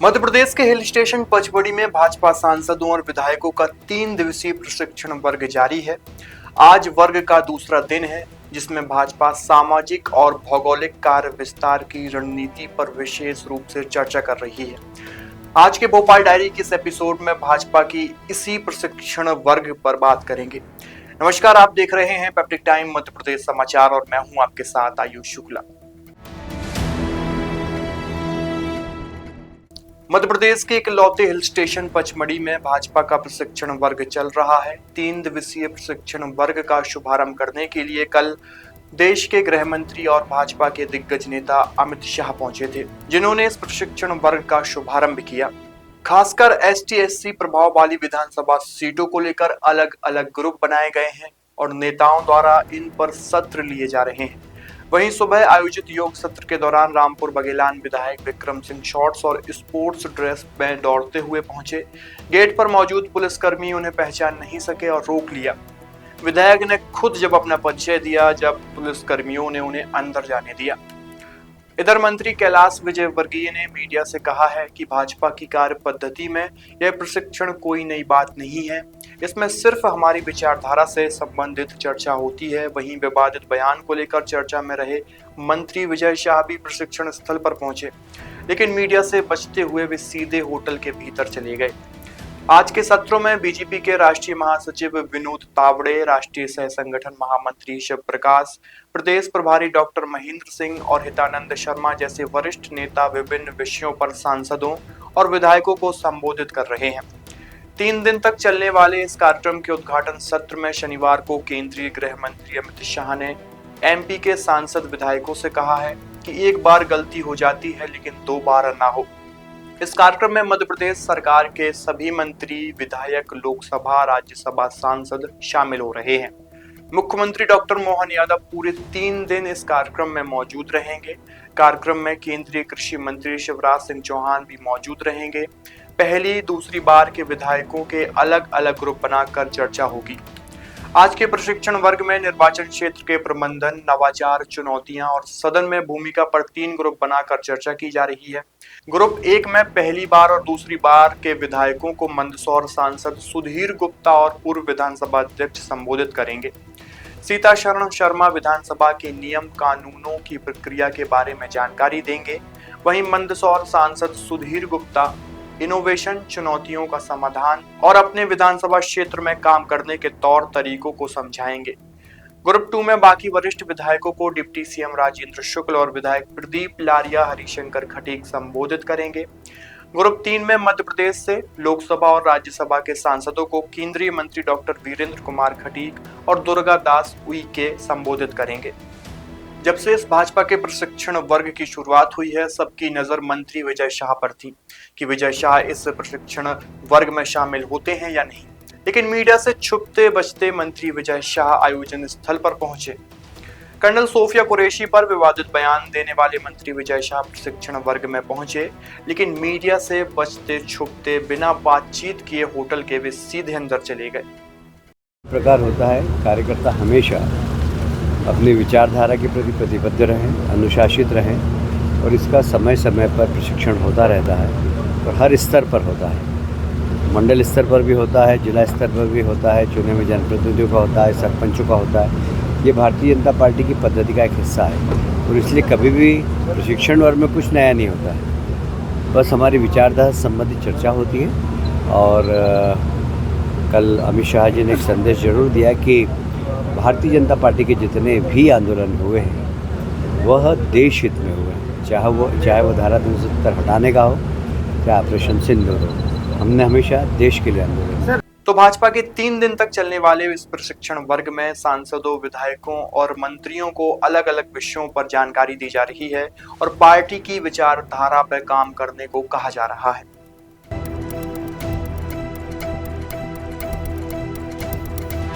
मध्य प्रदेश के hill station Pachmarhi में भाजपा सांसदों और विधायकों का 3 दिवसीय प्रशिक्षण वर्ग जारी है। आज वर्ग का दूसरा दिन है, जिसमें भाजपा सामाजिक और भौगोलिक कार्य विस्तार की रणनीति पर विशेष रूप से चर्चा कर रही है। आज के भोपाल डायरी के इस एपिसोड में भाजपा की इसी प्रशिक्षण वर्ग पर बात करेंगे। नमस्कार, आप देख रहे हैं पैप्टिक टाइम मध्य प्रदेश समाचार और मैं हूं आपके साथ आयुष शुक्ला। मध्य प्रदेश के इकलौते हिल स्टेशन पचमढ़ी में भाजपा का प्रशिक्षण वर्ग चल रहा है। 3 दिवसीय प्रशिक्षण वर्ग का शुभारंभ करने के लिए कल देश के गृह मंत्री और भाजपा के दिग्गज नेता अमित शाह पहुंचे थे, जिन्होंने इस प्रशिक्षण वर्ग का शुभारंभ किया। खासकर एसटी/एससी प्रभाव वाली विधानसभा सीटों को लेकर अलग अलग ग्रुप बनाए गए हैं और नेताओं द्वारा इन पर सत्र लिए जा रहे हैं। वहीं सुबह आयोजित योग सत्र के दौरान रामपुर बघेलान विधायक विक्रम सिंह शॉर्ट्स और स्पोर्ट्स ड्रेस में दौड़ते हुए पहुंचे। गेट पर मौजूद पुलिसकर्मी उन्हें पहचान नहीं सके और रोक लिया। विधायक ने खुद जब अपना परिचय दिया, जब पुलिसकर्मियों ने उन्हें अंदर जाने दिया। इधर मंत्री कैलाश विजयवर्गीय ने मीडिया से कहा है कि भाजपा की कार्य पद्धति में यह प्रशिक्षण कोई नई बात नहीं है, इसमें सिर्फ हमारी विचारधारा से संबंधित चर्चा होती है। वहीं विवादित बयान को लेकर चर्चा में रहे मंत्री विजय शाह भी प्रशिक्षण स्थल पर पहुंचे, लेकिन मीडिया से बचते हुए वे सीधे होटल के भीतर चले गए। आज के सत्रों में बीजेपी के राष्ट्रीय महासचिव विनोद तावड़े, राष्ट्रीय सह संगठन महामंत्री शिव प्रकाश, प्रदेश प्रभारी डॉक्टर महेंद्र सिंह और हितानंद शर्मा जैसे वरिष्ठ नेता विभिन्न विषयों पर सांसदों और विधायकों को संबोधित कर रहे हैं। 3 दिन तक चलने वाले इस कार्यक्रम के उद्घाटन सत्र में शनिवार को केंद्रीय गृह मंत्री अमित शाह ने एमपी के सांसद विधायकों से कहा है कि एक बार गलती हो जाती है, लेकिन 2 बार ना हो। इस कार्यक्रम में मध्य प्रदेश सरकार के सभी मंत्री, विधायक, लोकसभा, राज्यसभा सांसद शामिल हो रहे हैं। मुख्यमंत्री डॉक्टर मोहन यादव पूरे 3 दिन इस कार्यक्रम में मौजूद रहेंगे। कार्यक्रम में केंद्रीय कृषि मंत्री शिवराज सिंह चौहान भी मौजूद रहेंगे। पहली दूसरी बार के विधायकों के अलग अलग ग्रुप बनाकर चर्चा होगी। आज के प्रशिक्षण वर्ग में निर्वाचन क्षेत्र के प्रबंधन, नवाचार, चुनौतियां और सदन में भूमिका पर 3 ग्रुप बनाकर चर्चा की जा रही है। ग्रुप 1 में पहली बार और दूसरी बार के विधायकों को मंदसौर सांसद सुधीर गुप्ता और पूर्व विधानसभा अध्यक्ष संबोधित करेंगे। सीता शरण शर्मा विधानसभा के नियम कानूनों की प्रक्रिया के बारे में जानकारी देंगे। वहीं मंदसौर सांसद सुधीर गुप्ता इनोवेशन, चुनौतियों का समाधान और अपने विधानसभा क्षेत्र में काम करने के तौर तरीकों को समझाएंगे। ग्रुप 2 में बाकी वरिष्ठ विधायकों को डिप्टी सीएम राजेंद्र शुक्ल और विधायक प्रदीप लारिया, हरिशंकर खटीक संबोधित करेंगे। ग्रुप 3 में मध्य प्रदेश से लोकसभा और राज्यसभा के सांसदों को केंद्रीय मंत्री डॉक्टर वीरेंद्र कुमार खटीक और दुर्गा दास उइके संबोधित करेंगे। जब से इस भाजपा के प्रशिक्षण वर्ग की शुरुआत हुई है, सबकी नजर मंत्री विजय शाह पर थी कि विजय शाह इस प्रशिक्षण वर्ग में शामिल होते हैं या नहीं। लेकिन मीडिया से छुपते बचते मंत्री विजय शाह आयोजन स्थल पर पहुंचे। कर्नल सोफिया कुरैशी पर विवादित बयान देने वाले मंत्री विजय शाह प्रशिक्षण वर्ग में पहुंचे, लेकिन मीडिया से बचते छुपते बिना बातचीत किए होटल के वे सीधे अंदर चले गए। प्रकार होता है, कार्यकर्ता हमेशा अपनी विचारधारा के प्रति प्रतिबद्ध रहें, अनुशासित रहें और इसका समय समय पर प्रशिक्षण होता रहता है और हर स्तर पर होता है। मंडल स्तर पर भी होता है, जिला स्तर पर भी होता है, चुने हुए जनप्रतिनिधियों का होता है, सरपंचों का होता है। ये भारतीय जनता पार्टी की पद्धति का एक हिस्सा है और इसलिए कभी भी प्रशिक्षण वर्ग में कुछ नया नहीं होता है, बस हमारी विचारधारा से संबंधित चर्चा होती है। और कल अमित शाह जी ने एक संदेश जरूर दिया कि भारतीय जनता पार्टी के जितने भी आंदोलन हुए हैं वह देश हित में हुए हैं, चाहे वो धारा 370 हटाने का हो, चाहे ऑपरेशन सिंदूर हो। हमने हमेशा देश के लिए आंदोलन किया। तो भाजपा के 3 दिन तक चलने वाले इस प्रशिक्षण वर्ग में सांसदों, विधायकों और मंत्रियों को अलग अलग विषयों पर जानकारी दी जा रही है और पार्टी की विचारधारा पर काम करने को कहा जा रहा है।